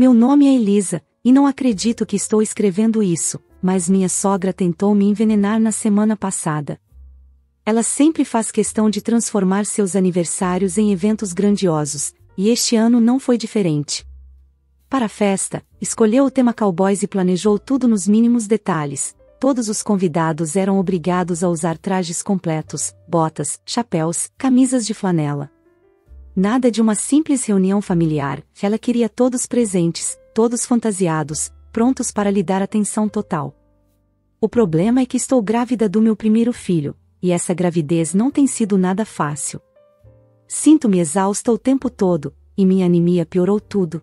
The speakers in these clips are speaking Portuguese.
Meu nome é Elisa, e não acredito que estou escrevendo isso, mas minha sogra tentou me envenenar na semana passada. Ela sempre faz questão de transformar seus aniversários em eventos grandiosos, e este ano não foi diferente. Para a festa, escolheu o tema cowboys e planejou tudo nos mínimos detalhes. Todos os convidados eram obrigados a usar trajes completos, botas, chapéus, camisas de flanela. Nada de uma simples reunião familiar, ela queria todos presentes, todos fantasiados, prontos para lhe dar atenção total. O problema é que estou grávida do meu primeiro filho, e essa gravidez não tem sido nada fácil. Sinto-me exausta o tempo todo, e minha anemia piorou tudo.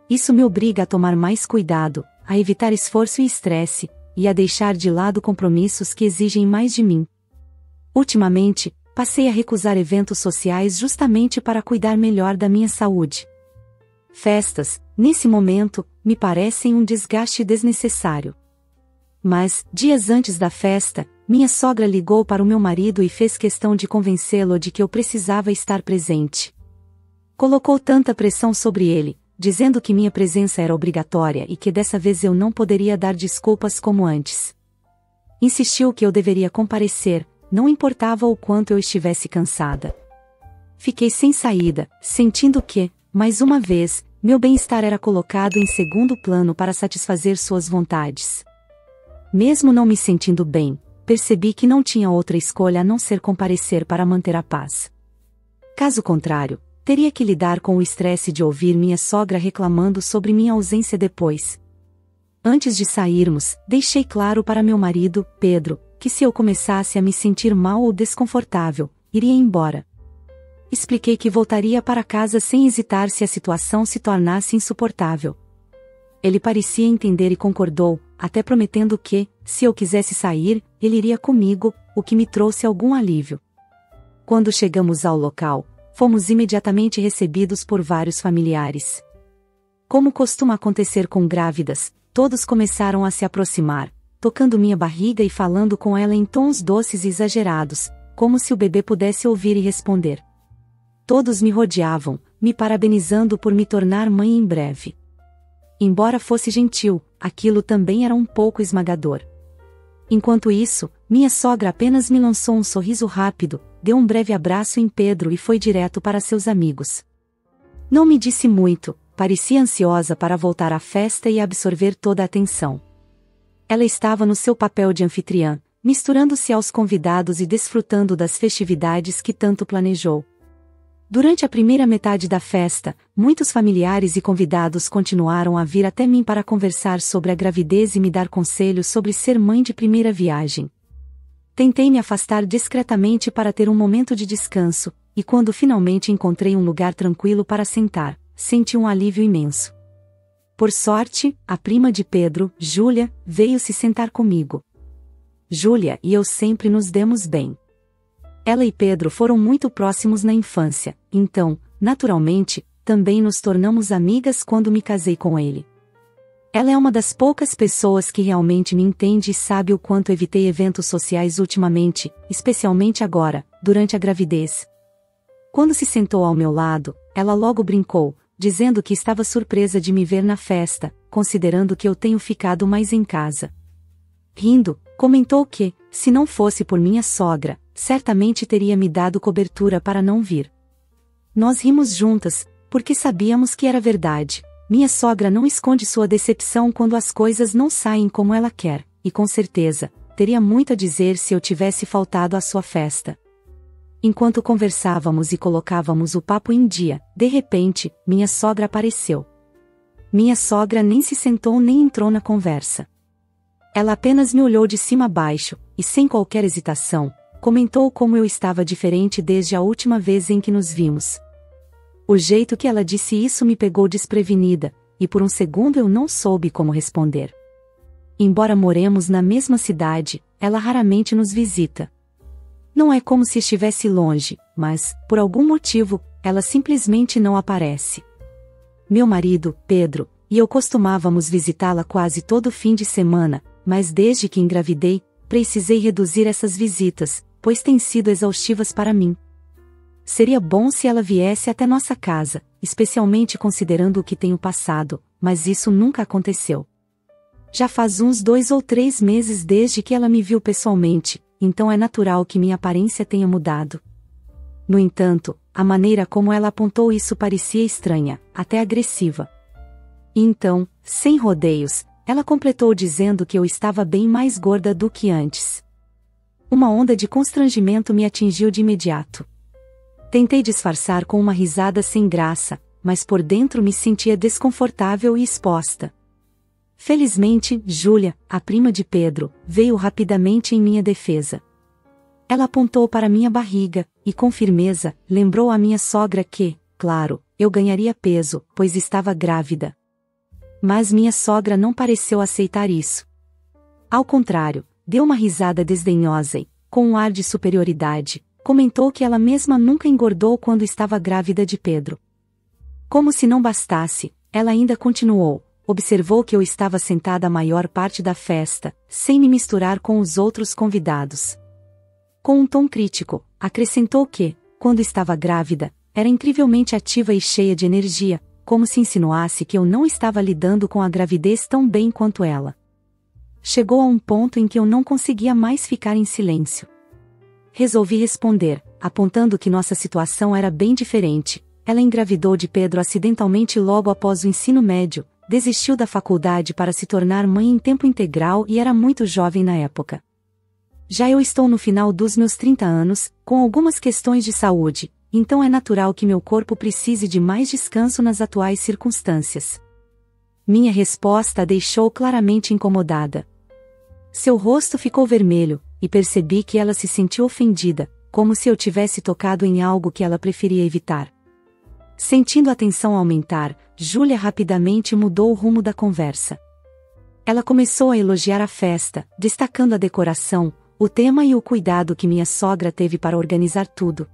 Isso me obriga a tomar mais cuidado, a evitar esforço e estresse, e a deixar de lado compromissos que exigem mais de mim. Ultimamente, passei a recusar eventos sociais justamente para cuidar melhor da minha saúde. Festas, nesse momento, me parecem um desgaste desnecessário. Mas, dias antes da festa, minha sogra ligou para o meu marido e fez questão de convencê-lo de que eu precisava estar presente. Colocou tanta pressão sobre ele, dizendo que minha presença era obrigatória e que dessa vez eu não poderia dar desculpas como antes. Insistiu que eu deveria comparecer, não importava o quanto eu estivesse cansada. Fiquei sem saída, sentindo que, mais uma vez, meu bem-estar era colocado em segundo plano para satisfazer suas vontades. Mesmo não me sentindo bem, percebi que não tinha outra escolha a não ser comparecer para manter a paz. Caso contrário, teria que lidar com o estresse de ouvir minha sogra reclamando sobre minha ausência depois. Antes de sairmos, deixei claro para meu marido, Pedro, que se eu começasse a me sentir mal ou desconfortável, iria embora. Expliquei que voltaria para casa sem hesitar se a situação se tornasse insuportável. Ele parecia entender e concordou, até prometendo que, se eu quisesse sair, ele iria comigo, o que me trouxe algum alívio. Quando chegamos ao local, fomos imediatamente recebidos por vários familiares. Como costuma acontecer com grávidas, todos começaram a se aproximar, tocando minha barriga e falando com ela em tons doces e exagerados, como se o bebê pudesse ouvir e responder. Todos me rodeavam, me parabenizando por me tornar mãe em breve. Embora fosse gentil, aquilo também era um pouco esmagador. Enquanto isso, minha sogra apenas me lançou um sorriso rápido, deu um breve abraço em Pedro e foi direto para seus amigos. Não me disse muito, parecia ansiosa para voltar à festa e absorver toda a atenção. Ela estava no seu papel de anfitriã, misturando-se aos convidados e desfrutando das festividades que tanto planejou. Durante a primeira metade da festa, muitos familiares e convidados continuaram a vir até mim para conversar sobre a gravidez e me dar conselhos sobre ser mãe de primeira viagem. Tentei me afastar discretamente para ter um momento de descanso, e quando finalmente encontrei um lugar tranquilo para sentar, senti um alívio imenso. Por sorte, a prima de Pedro, Júlia, veio se sentar comigo. Júlia e eu sempre nos demos bem. Ela e Pedro foram muito próximos na infância, então, naturalmente, também nos tornamos amigas quando me casei com ele. Ela é uma das poucas pessoas que realmente me entende e sabe o quanto evitei eventos sociais ultimamente, especialmente agora, durante a gravidez. Quando se sentou ao meu lado, ela logo brincou, dizendo que estava surpresa de me ver na festa, considerando que eu tenho ficado mais em casa. Rindo, comentou que, se não fosse por minha sogra, certamente teria me dado cobertura para não vir. Nós rimos juntas, porque sabíamos que era verdade. Minha sogra não esconde sua decepção quando as coisas não saem como ela quer, e com certeza, teria muito a dizer se eu tivesse faltado à sua festa. Enquanto conversávamos e colocávamos o papo em dia, de repente, minha sogra apareceu. Minha sogra nem se sentou nem entrou na conversa. Ela apenas me olhou de cima a baixo, e sem qualquer hesitação, comentou como eu estava diferente desde a última vez em que nos vimos. O jeito que ela disse isso me pegou desprevenida, e por um segundo eu não soube como responder. Embora moremos na mesma cidade, ela raramente nos visita. Não é como se estivesse longe, mas, por algum motivo, ela simplesmente não aparece. Meu marido, Pedro, e eu costumávamos visitá-la quase todo fim de semana, mas desde que engravidei, precisei reduzir essas visitas, pois têm sido exaustivas para mim. Seria bom se ela viesse até nossa casa, especialmente considerando o que tenho passado, mas isso nunca aconteceu. Já faz uns 2 ou 3 meses desde que ela me viu pessoalmente, então é natural que minha aparência tenha mudado. No entanto, a maneira como ela apontou isso parecia estranha, até agressiva. E então, sem rodeios, ela completou dizendo que eu estava bem mais gorda do que antes. Uma onda de constrangimento me atingiu de imediato. Tentei disfarçar com uma risada sem graça, mas por dentro me sentia desconfortável e exposta. Felizmente, Júlia, a prima de Pedro, veio rapidamente em minha defesa. Ela apontou para minha barriga, e com firmeza, lembrou à minha sogra que, claro, eu ganharia peso, pois estava grávida. Mas minha sogra não pareceu aceitar isso. Ao contrário, deu uma risada desdenhosa e, com um ar de superioridade, comentou que ela mesma nunca engordou quando estava grávida de Pedro. Como se não bastasse, ela ainda continuou. Observou que eu estava sentada a maior parte da festa, sem me misturar com os outros convidados. Com um tom crítico, acrescentou que, quando estava grávida, era incrivelmente ativa e cheia de energia, como se insinuasse que eu não estava lidando com a gravidez tão bem quanto ela. Chegou a um ponto em que eu não conseguia mais ficar em silêncio. Resolvi responder, apontando que nossa situação era bem diferente. Ela engravidou de Pedro acidentalmente logo após o ensino médio, desistiu da faculdade para se tornar mãe em tempo integral e era muito jovem na época. Já eu estou no final dos meus 30 anos, com algumas questões de saúde, então é natural que meu corpo precise de mais descanso nas atuais circunstâncias. Minha resposta a deixou claramente incomodada. Seu rosto ficou vermelho, e percebi que ela se sentiu ofendida, como se eu tivesse tocado em algo que ela preferia evitar. Sentindo a tensão aumentar, Júlia rapidamente mudou o rumo da conversa. Ela começou a elogiar a festa, destacando a decoração, o tema e o cuidado que minha sogra teve para organizar tudo.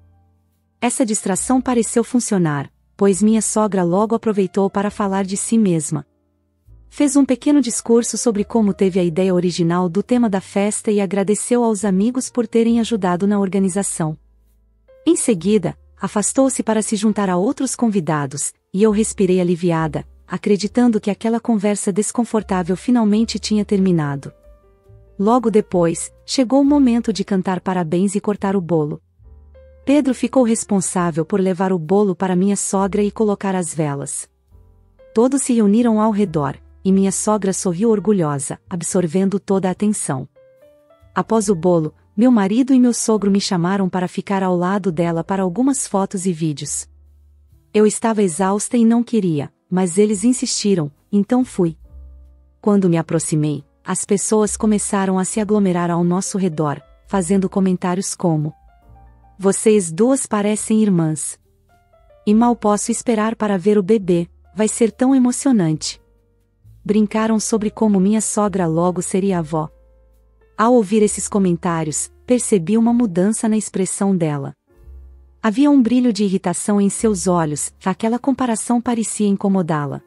Essa distração pareceu funcionar, pois minha sogra logo aproveitou para falar de si mesma. Fez um pequeno discurso sobre como teve a ideia original do tema da festa e agradeceu aos amigos por terem ajudado na organização. Em seguida, afastou-se para se juntar a outros convidados, e eu respirei aliviada, acreditando que aquela conversa desconfortável finalmente tinha terminado. Logo depois, chegou o momento de cantar parabéns e cortar o bolo. Pedro ficou responsável por levar o bolo para minha sogra e colocar as velas. Todos se reuniram ao redor, e minha sogra sorriu orgulhosa, absorvendo toda a atenção. Após o bolo, meu marido e meu sogro me chamaram para ficar ao lado dela para algumas fotos e vídeos. Eu estava exausta e não queria, mas eles insistiram, então fui. Quando me aproximei, as pessoas começaram a se aglomerar ao nosso redor, fazendo comentários como: "Vocês duas parecem irmãs. E mal posso esperar para ver o bebê, vai ser tão emocionante." Brincaram sobre como minha sogra logo seria avó. Ao ouvir esses comentários, percebi uma mudança na expressão dela. Havia um brilho de irritação em seus olhos, aquela comparação parecia incomodá-la.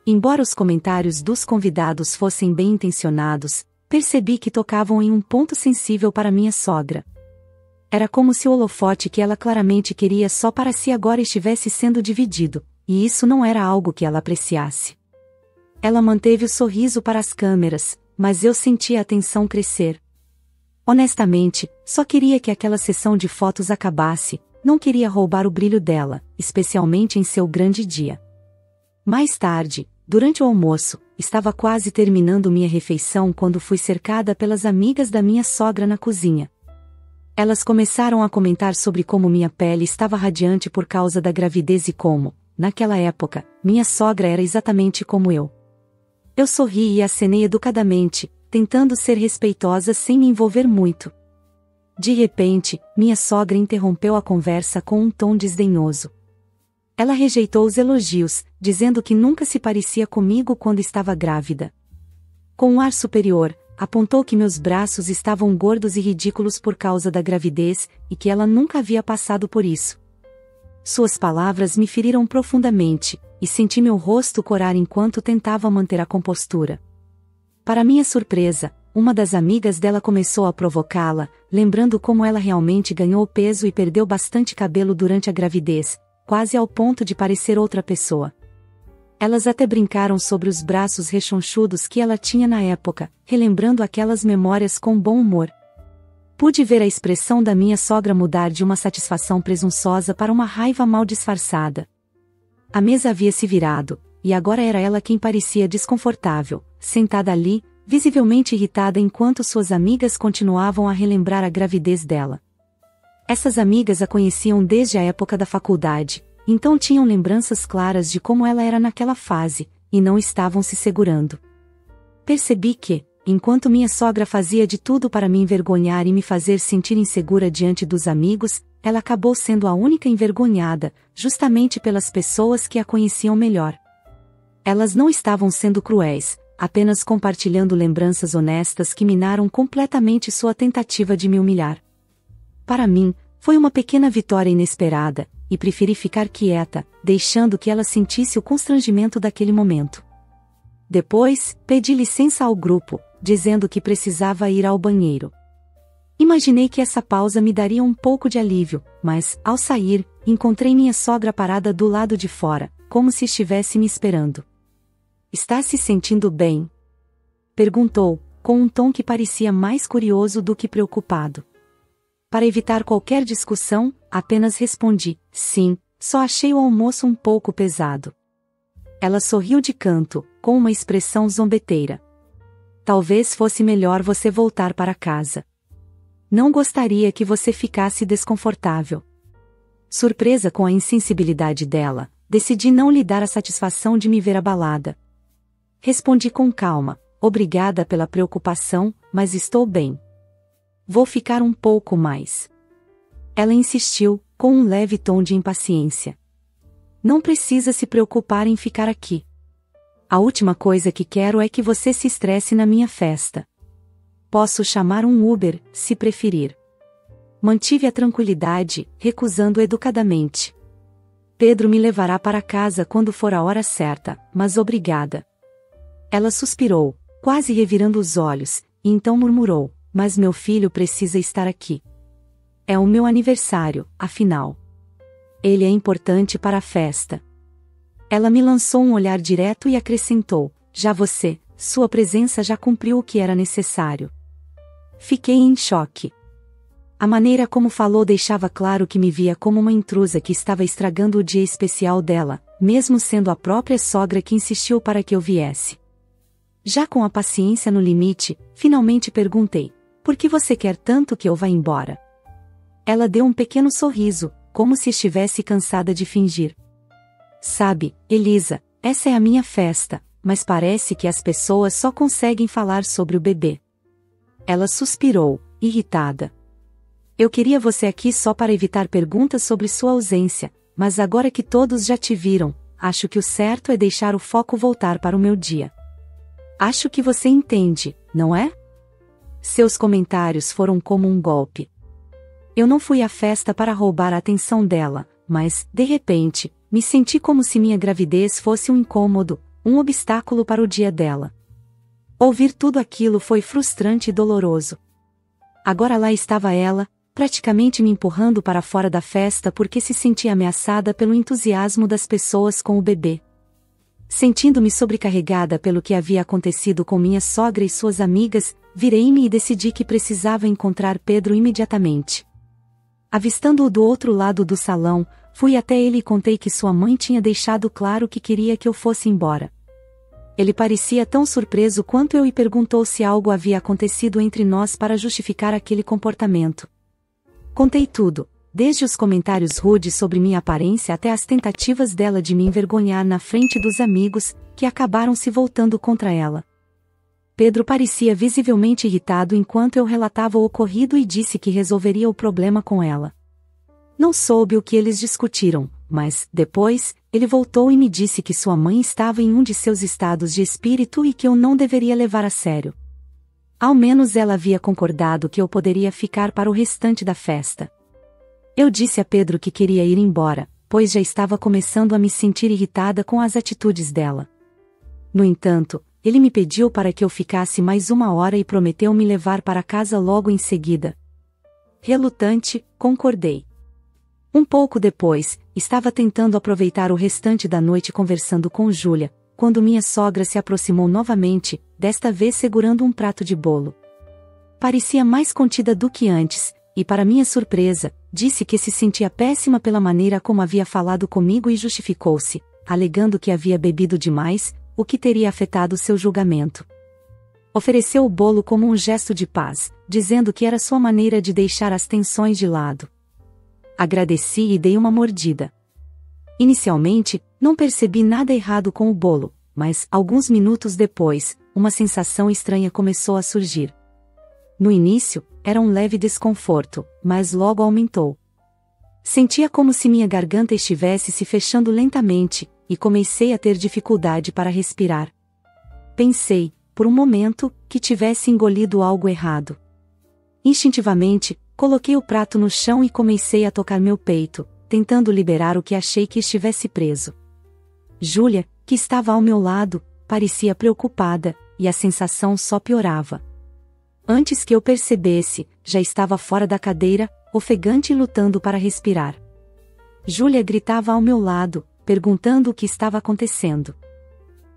Embora os comentários dos convidados fossem bem intencionados, percebi que tocavam em um ponto sensível para minha sogra. Era como se o holofote que ela claramente queria só para si agora estivesse sendo dividido, e isso não era algo que ela apreciasse. Ela manteve o sorriso para as câmeras, mas eu sentia a tensão crescer. Honestamente, só queria que aquela sessão de fotos acabasse, não queria roubar o brilho dela, especialmente em seu grande dia. Mais tarde, durante o almoço, estava quase terminando minha refeição quando fui cercada pelas amigas da minha sogra na cozinha. Elas começaram a comentar sobre como minha pele estava radiante por causa da gravidez e como, naquela época, minha sogra era exatamente como eu. Eu sorri e acenei educadamente, tentando ser respeitosa sem me envolver muito. De repente, minha sogra interrompeu a conversa com um tom desdenhoso. Ela rejeitou os elogios, dizendo que nunca se parecia comigo quando estava grávida. Com um ar superior, apontou que meus braços estavam gordos e ridículos por causa da gravidez, e que ela nunca havia passado por isso. Suas palavras me feriram profundamente, e senti meu rosto corar enquanto tentava manter a compostura. Para minha surpresa, uma das amigas dela começou a provocá-la, lembrando como ela realmente ganhou peso e perdeu bastante cabelo durante a gravidez, quase ao ponto de parecer outra pessoa. Elas até brincaram sobre os braços rechonchudos que ela tinha na época, relembrando aquelas memórias com bom humor. Pude ver a expressão da minha sogra mudar de uma satisfação presunçosa para uma raiva mal disfarçada. A mesa havia se virado, e agora era ela quem parecia desconfortável, sentada ali, visivelmente irritada enquanto suas amigas continuavam a relembrar a gravidez dela. Essas amigas a conheciam desde a época da faculdade, então tinham lembranças claras de como ela era naquela fase, e não estavam se segurando. Percebi que, enquanto minha sogra fazia de tudo para me envergonhar e me fazer sentir insegura diante dos amigos, ela acabou sendo a única envergonhada, justamente pelas pessoas que a conheciam melhor. Elas não estavam sendo cruéis, apenas compartilhando lembranças honestas que minaram completamente sua tentativa de me humilhar. Para mim, foi uma pequena vitória inesperada, e preferi ficar quieta, deixando que ela sentisse o constrangimento daquele momento. Depois, pedi licença ao grupo, dizendo que precisava ir ao banheiro. Imaginei que essa pausa me daria um pouco de alívio, mas, ao sair, encontrei minha sogra parada do lado de fora, como se estivesse me esperando. "Está se sentindo bem?" perguntou, com um tom que parecia mais curioso do que preocupado. Para evitar qualquer discussão, apenas respondi, "Sim, só achei o almoço um pouco pesado." Ela sorriu de canto, com uma expressão zombeteira. "Talvez fosse melhor você voltar para casa. Não gostaria que você ficasse desconfortável." Surpresa com a insensibilidade dela, decidi não lhe dar a satisfação de me ver abalada. Respondi com calma, "Obrigada pela preocupação, mas estou bem. Vou ficar um pouco mais." Ela insistiu, com um leve tom de impaciência. "Não precisa se preocupar em ficar aqui. A última coisa que quero é que você se estresse na minha festa. Posso chamar um Uber, se preferir." Mantive a tranquilidade, recusando educadamente. "Pedro me levará para casa quando for a hora certa, mas obrigada." Ela suspirou, quase revirando os olhos, e então murmurou, "Mas meu filho precisa estar aqui. É o meu aniversário, afinal. Ele é importante para a festa." Ela me lançou um olhar direto e acrescentou, "Sua presença já cumpriu o que era necessário." Fiquei em choque. A maneira como falou deixava claro que me via como uma intrusa que estava estragando o dia especial dela, mesmo sendo a própria sogra que insistiu para que eu viesse. Já com a paciência no limite, finalmente perguntei, "Por que você quer tanto que eu vá embora?" Ela deu um pequeno sorriso, como se estivesse cansada de fingir. "Sabe, Elisa, essa é a minha festa, mas parece que as pessoas só conseguem falar sobre o bebê." Ela suspirou, irritada. "Eu queria você aqui só para evitar perguntas sobre sua ausência, mas agora que todos já te viram, acho que o certo é deixar o foco voltar para o meu dia. Acho que você entende, não é?" Seus comentários foram como um golpe. Eu não fui à festa para roubar a atenção dela, mas, de repente, me senti como se minha gravidez fosse um incômodo, um obstáculo para o dia dela. Ouvir tudo aquilo foi frustrante e doloroso. Agora lá estava ela, praticamente me empurrando para fora da festa porque se sentia ameaçada pelo entusiasmo das pessoas com o bebê. Sentindo-me sobrecarregada pelo que havia acontecido com minha sogra e suas amigas, virei-me e decidi que precisava encontrar Pedro imediatamente. Avistando-o do outro lado do salão, fui até ele e contei que sua mãe tinha deixado claro que queria que eu fosse embora. Ele parecia tão surpreso quanto eu e perguntou se algo havia acontecido entre nós para justificar aquele comportamento. Contei tudo, desde os comentários rudes sobre minha aparência até as tentativas dela de me envergonhar na frente dos amigos, que acabaram se voltando contra ela. Pedro parecia visivelmente irritado enquanto eu relatava o ocorrido e disse que resolveria o problema com ela. Não soube o que eles discutiram, mas, depois, ele voltou e me disse que sua mãe estava em um de seus estados de espírito e que eu não deveria levar a sério. Ao menos ela havia concordado que eu poderia ficar para o restante da festa. Eu disse a Pedro que queria ir embora, pois já estava começando a me sentir irritada com as atitudes dela. No entanto, ele me pediu para que eu ficasse mais 1 hora e prometeu me levar para casa logo em seguida. Relutante, concordei. Um pouco depois, estava tentando aproveitar o restante da noite conversando com Júlia, quando minha sogra se aproximou novamente, desta vez segurando um prato de bolo. Parecia mais contida do que antes, e para minha surpresa, disse que se sentia péssima pela maneira como havia falado comigo e justificou-se, alegando que havia bebido demais, o que teria afetado seu julgamento. Ofereceu o bolo como um gesto de paz, dizendo que era sua maneira de deixar as tensões de lado. Agradeci e dei uma mordida. Inicialmente, não percebi nada errado com o bolo, mas, alguns minutos depois, uma sensação estranha começou a surgir. No início, era um leve desconforto, mas logo aumentou. Sentia como se minha garganta estivesse se fechando lentamente, e comecei a ter dificuldade para respirar. Pensei, por um momento, que tivesse engolido algo errado. Instintivamente, coloquei o prato no chão e comecei a tocar meu peito, tentando liberar o que achei que estivesse preso. Júlia, que estava ao meu lado, parecia preocupada, e a sensação só piorava. Antes que eu percebesse, já estava fora da cadeira, ofegante e lutando para respirar. Júlia gritava ao meu lado, perguntando o que estava acontecendo.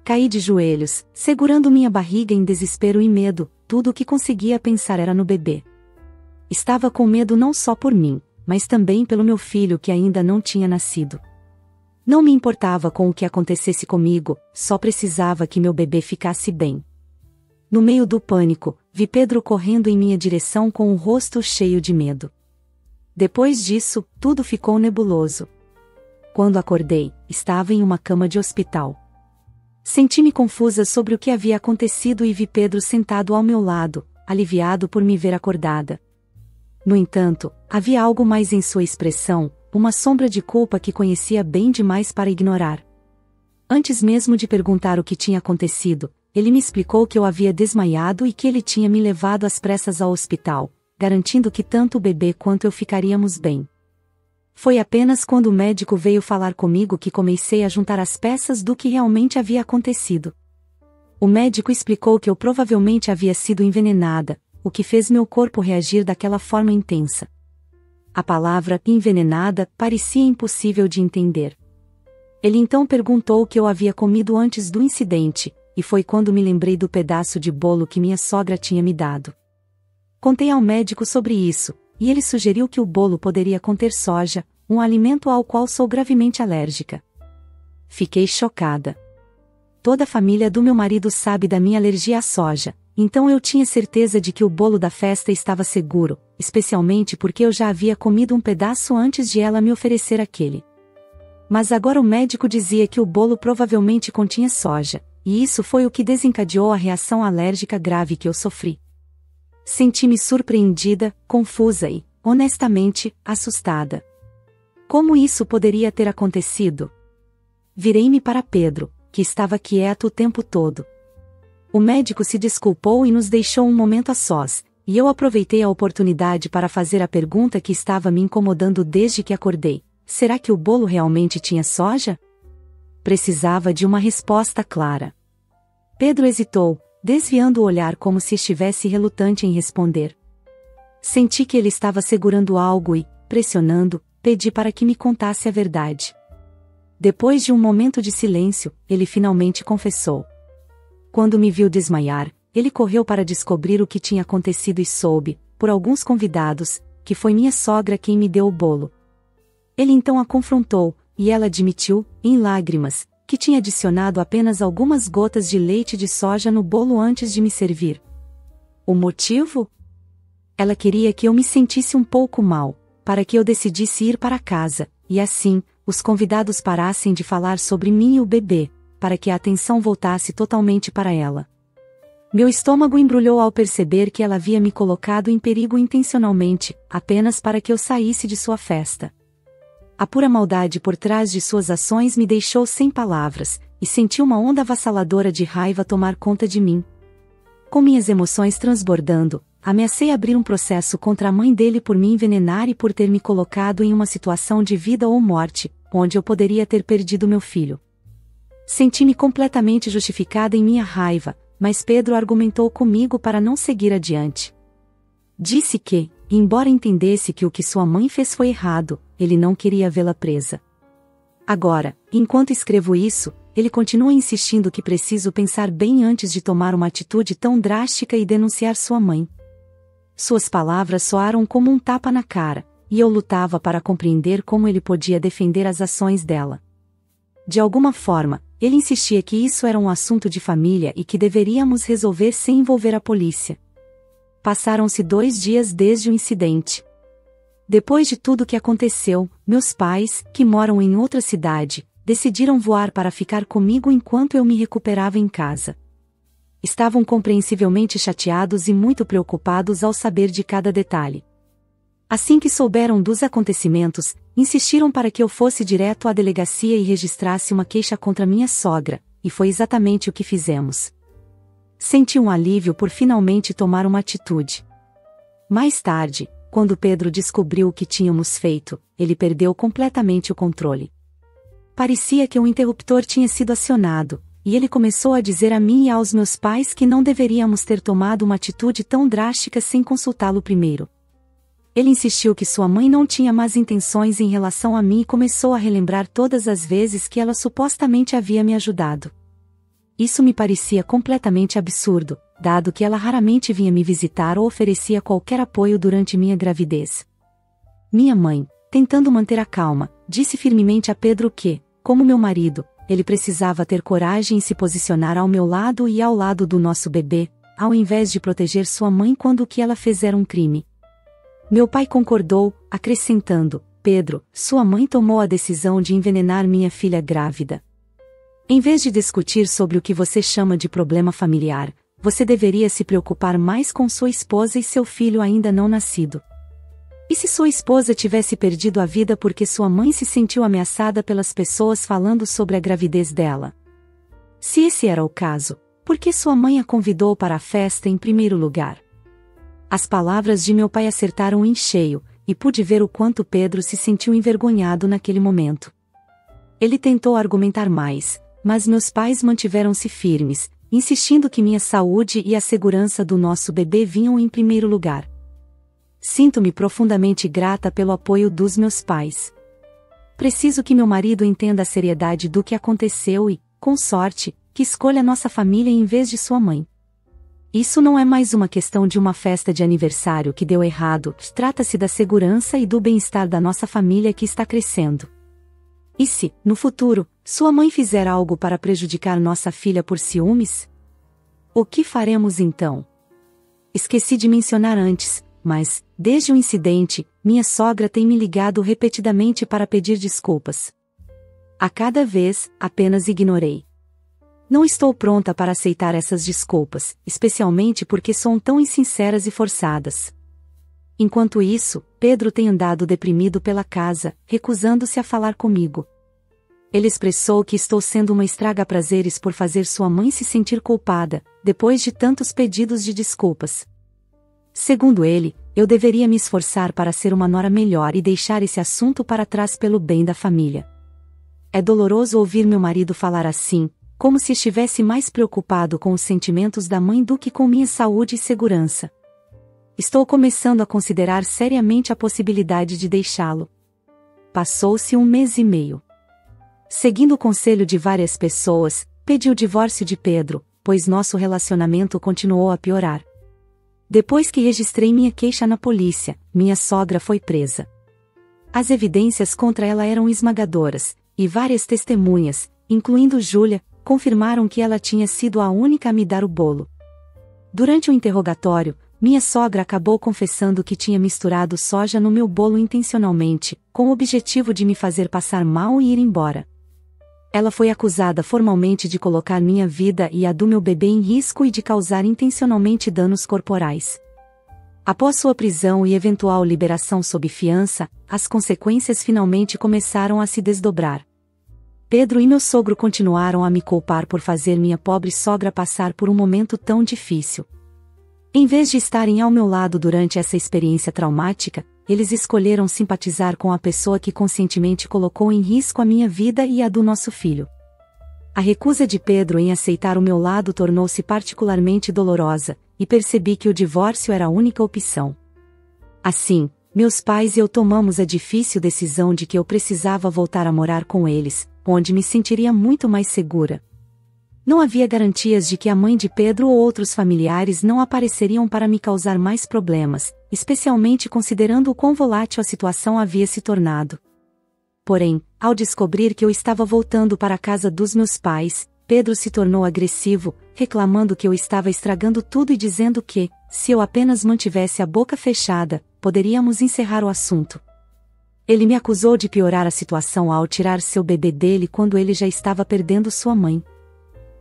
Caí de joelhos, segurando minha barriga em desespero e medo, tudo o que conseguia pensar era no bebê. Estava com medo não só por mim, mas também pelo meu filho que ainda não tinha nascido. Não me importava com o que acontecesse comigo, só precisava que meu bebê ficasse bem. No meio do pânico, vi Pedro correndo em minha direção com o rosto cheio de medo. Depois disso, tudo ficou nebuloso. Quando acordei, estava em uma cama de hospital. Senti-me confusa sobre o que havia acontecido e vi Pedro sentado ao meu lado, aliviado por me ver acordada. No entanto, havia algo mais em sua expressão, uma sombra de culpa que conhecia bem demais para ignorar. Antes mesmo de perguntar o que tinha acontecido, ele me explicou que eu havia desmaiado e que ele tinha me levado às pressas ao hospital, garantindo que tanto o bebê quanto eu ficaríamos bem. Foi apenas quando o médico veio falar comigo que comecei a juntar as peças do que realmente havia acontecido. O médico explicou que eu provavelmente havia sido envenenada, o que fez meu corpo reagir daquela forma intensa. A palavra envenenada parecia impossível de entender. Ele então perguntou o que eu havia comido antes do incidente, e foi quando me lembrei do pedaço de bolo que minha sogra tinha me dado. Contei ao médico sobre isso, e ele sugeriu que o bolo poderia conter soja, um alimento ao qual sou gravemente alérgica. Fiquei chocada. Toda a família do meu marido sabe da minha alergia à soja, então eu tinha certeza de que o bolo da festa estava seguro, especialmente porque eu já havia comido um pedaço antes de ela me oferecer aquele. Mas agora o médico dizia que o bolo provavelmente continha soja, e isso foi o que desencadeou a reação alérgica grave que eu sofri. Senti-me surpreendida, confusa e, honestamente, assustada. Como isso poderia ter acontecido? Virei-me para Pedro, que estava quieto o tempo todo. O médico se desculpou e nos deixou um momento a sós, e eu aproveitei a oportunidade para fazer a pergunta que estava me incomodando desde que acordei: será que o bolo realmente tinha soja? Precisava de uma resposta clara. Pedro hesitou, desviando o olhar como se estivesse relutante em responder. Senti que ele estava segurando algo e, pressionando, pedi para que me contasse a verdade. Depois de um momento de silêncio, ele finalmente confessou. Quando me viu desmaiar, ele correu para descobrir o que tinha acontecido e soube, por alguns convidados, que foi minha sogra quem me deu o bolo. Ele então a confrontou, e ela admitiu, em lágrimas, que tinha adicionado apenas algumas gotas de leite de soja no bolo antes de me servir. O motivo? Ela queria que eu me sentisse um pouco mal, para que eu decidisse ir para casa, e assim, os convidados parassem de falar sobre mim e o bebê, para que a atenção voltasse totalmente para ela. Meu estômago embrulhou ao perceber que ela havia me colocado em perigo intencionalmente, apenas para que eu saísse de sua festa. A pura maldade por trás de suas ações me deixou sem palavras, e senti uma onda avassaladora de raiva tomar conta de mim. Com minhas emoções transbordando, ameacei abrir um processo contra a mãe dele por me envenenar e por ter me colocado em uma situação de vida ou morte, onde eu poderia ter perdido meu filho. Senti-me completamente justificada em minha raiva, mas Pedro argumentou comigo para não seguir adiante. Disse que, embora entendesse que o que sua mãe fez foi errado, ele não queria vê-la presa. Agora, enquanto escrevo isso, ele continua insistindo que preciso pensar bem antes de tomar uma atitude tão drástica e denunciar sua mãe. Suas palavras soaram como um tapa na cara, e eu lutava para compreender como ele podia defender as ações dela. De alguma forma, ele insistia que isso era um assunto de família e que deveríamos resolver sem envolver a polícia. Passaram-se 2 dias desde o incidente. Depois de tudo que aconteceu, meus pais, que moram em outra cidade, decidiram voar para ficar comigo enquanto eu me recuperava em casa. Estavam compreensivelmente chateados e muito preocupados ao saber de cada detalhe. Assim que souberam dos acontecimentos, insistiram para que eu fosse direto à delegacia e registrasse uma queixa contra minha sogra, e foi exatamente o que fizemos. Senti um alívio por finalmente tomar uma atitude. Mais tarde, quando Pedro descobriu o que tínhamos feito, ele perdeu completamente o controle. Parecia que um interruptor tinha sido acionado, e ele começou a dizer a mim e aos meus pais que não deveríamos ter tomado uma atitude tão drástica sem consultá-lo primeiro. Ele insistiu que sua mãe não tinha más intenções em relação a mim e começou a relembrar todas as vezes que ela supostamente havia me ajudado. Isso me parecia completamente absurdo, dado que ela raramente vinha me visitar ou oferecia qualquer apoio durante minha gravidez. Minha mãe, tentando manter a calma, disse firmemente a Pedro que, como meu marido, ele precisava ter coragem em se posicionar ao meu lado e ao lado do nosso bebê, ao invés de proteger sua mãe quando o que ela fez era um crime. Meu pai concordou, acrescentando: Pedro, sua mãe tomou a decisão de envenenar minha filha grávida. Em vez de discutir sobre o que você chama de problema familiar, você deveria se preocupar mais com sua esposa e seu filho ainda não nascido. E se sua esposa tivesse perdido a vida porque sua mãe se sentiu ameaçada pelas pessoas falando sobre a gravidez dela? Se esse era o caso, por que sua mãe a convidou para a festa em primeiro lugar? As palavras de meu pai acertaram em cheio, e pude ver o quanto Pedro se sentiu envergonhado naquele momento. Ele tentou argumentar mais, mas meus pais mantiveram-se firmes, insistindo que minha saúde e a segurança do nosso bebê vinham em primeiro lugar. Sinto-me profundamente grata pelo apoio dos meus pais. Preciso que meu marido entenda a seriedade do que aconteceu e, com sorte, que escolha nossa família em vez de sua mãe. Isso não é mais uma questão de uma festa de aniversário que deu errado, trata-se da segurança e do bem-estar da nossa família que está crescendo. E se, no futuro, sua mãe fizer algo para prejudicar nossa filha por ciúmes? O que faremos então? Esqueci de mencionar antes, mas, desde o incidente, minha sogra tem me ligado repetidamente para pedir desculpas. A cada vez, apenas ignorei. Não estou pronta para aceitar essas desculpas, especialmente porque são tão insinceras e forçadas. Enquanto isso, Pedro tem andado deprimido pela casa, recusando-se a falar comigo. Ele expressou que estou sendo uma estraga-prazeres por fazer sua mãe se sentir culpada, depois de tantos pedidos de desculpas. Segundo ele, eu deveria me esforçar para ser uma nora melhor e deixar esse assunto para trás pelo bem da família. É doloroso ouvir meu marido falar assim, como se estivesse mais preocupado com os sentimentos da mãe do que com minha saúde e segurança. Estou começando a considerar seriamente a possibilidade de deixá-lo. Passou-se 1 mês e meio. Seguindo o conselho de várias pessoas, pedi o divórcio de Pedro, pois nosso relacionamento continuou a piorar. Depois que registrei minha queixa na polícia, minha sogra foi presa. As evidências contra ela eram esmagadoras, e várias testemunhas, incluindo Júlia, confirmaram que ela tinha sido a única a me dar o bolo. Durante o interrogatório, minha sogra acabou confessando que tinha misturado soja no meu bolo intencionalmente, com o objetivo de me fazer passar mal e ir embora. Ela foi acusada formalmente de colocar minha vida e a do meu bebê em risco e de causar intencionalmente danos corporais. Após sua prisão e eventual liberação sob fiança, as consequências finalmente começaram a se desdobrar. Pedro e meu sogro continuaram a me culpar por fazer minha pobre sogra passar por um momento tão difícil. Em vez de estarem ao meu lado durante essa experiência traumática, eles escolheram simpatizar com a pessoa que conscientemente colocou em risco a minha vida e a do nosso filho. A recusa de Pedro em aceitar o meu lado tornou-se particularmente dolorosa, e percebi que o divórcio era a única opção. Assim, meus pais e eu tomamos a difícil decisão de que eu precisava voltar a morar com eles, onde me sentiria muito mais segura. Não havia garantias de que a mãe de Pedro ou outros familiares não apareceriam para me causar mais problemas, especialmente considerando o quão volátil a situação havia se tornado. Porém, ao descobrir que eu estava voltando para a casa dos meus pais, Pedro se tornou agressivo, reclamando que eu estava estragando tudo e dizendo que, se eu apenas mantivesse a boca fechada, poderíamos encerrar o assunto. Ele me acusou de piorar a situação ao tirar seu bebê dele quando ele já estava perdendo sua mãe.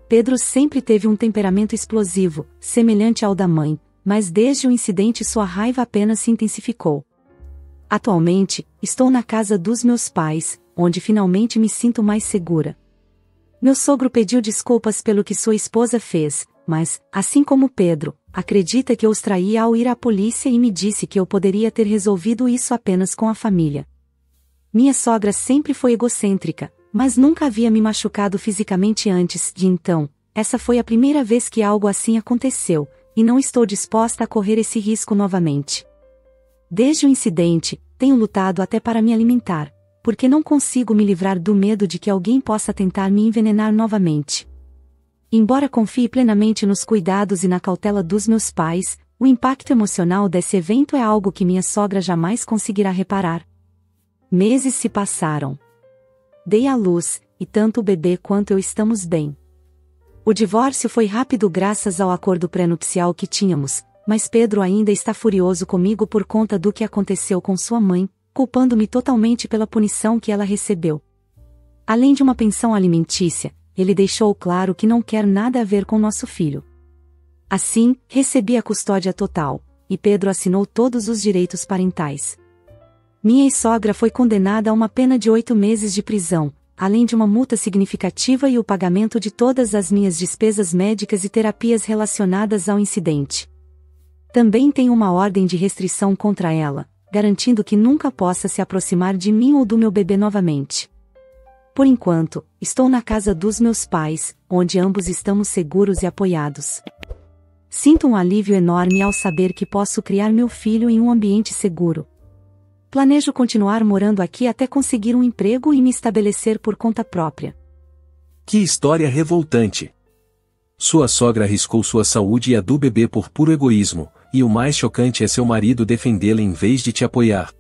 Pedro sempre teve um temperamento explosivo, semelhante ao da mãe, mas desde o incidente sua raiva apenas se intensificou. Atualmente, estou na casa dos meus pais, onde finalmente me sinto mais segura. Meu sogro pediu desculpas pelo que sua esposa fez, mas, assim como Pedro, acredita que eu os traí ao ir à polícia e me disse que eu poderia ter resolvido isso apenas com a família. Minha sogra sempre foi egocêntrica, mas nunca havia me machucado fisicamente antes de então. Essa foi a primeira vez que algo assim aconteceu, e não estou disposta a correr esse risco novamente. Desde o incidente, tenho lutado até para me alimentar, porque não consigo me livrar do medo de que alguém possa tentar me envenenar novamente. Embora confie plenamente nos cuidados e na cautela dos meus pais, o impacto emocional desse evento é algo que minha sogra jamais conseguirá reparar. Meses se passaram. Dei à luz, e tanto o bebê quanto eu estamos bem. O divórcio foi rápido graças ao acordo pré-nupcial que tínhamos, mas Pedro ainda está furioso comigo por conta do que aconteceu com sua mãe, culpando-me totalmente pela punição que ela recebeu. Além de uma pensão alimentícia, ele deixou claro que não quer nada a ver com nosso filho. Assim, recebi a custódia total, e Pedro assinou todos os direitos parentais. Minha ex-sogra foi condenada a uma pena de 8 meses de prisão, além de uma multa significativa e o pagamento de todas as minhas despesas médicas e terapias relacionadas ao incidente. Também tenho uma ordem de restrição contra ela, garantindo que nunca possa se aproximar de mim ou do meu bebê novamente. Por enquanto, estou na casa dos meus pais, onde ambos estamos seguros e apoiados. Sinto um alívio enorme ao saber que posso criar meu filho em um ambiente seguro. Planejo continuar morando aqui até conseguir um emprego e me estabelecer por conta própria. Que história revoltante! Sua sogra arriscou sua saúde e a do bebê por puro egoísmo, e o mais chocante é seu marido defendê-la em vez de te apoiar.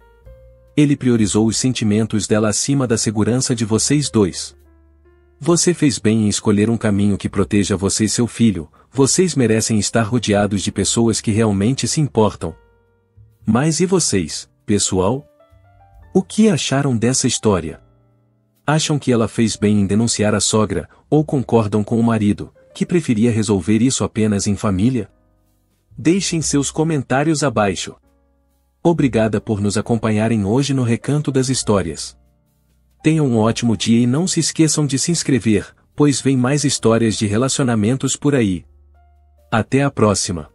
Ele priorizou os sentimentos dela acima da segurança de vocês dois. Você fez bem em escolher um caminho que proteja você e seu filho, vocês merecem estar rodeados de pessoas que realmente se importam. Mas e vocês, pessoal? O que acharam dessa história? Acham que ela fez bem em denunciar a sogra, ou concordam com o marido, que preferia resolver isso apenas em família? Deixem seus comentários abaixo. Obrigada por nos acompanharem hoje no Recanto das Histórias. Tenham um ótimo dia e não se esqueçam de se inscrever, pois vem mais histórias de relacionamentos por aí. Até a próxima!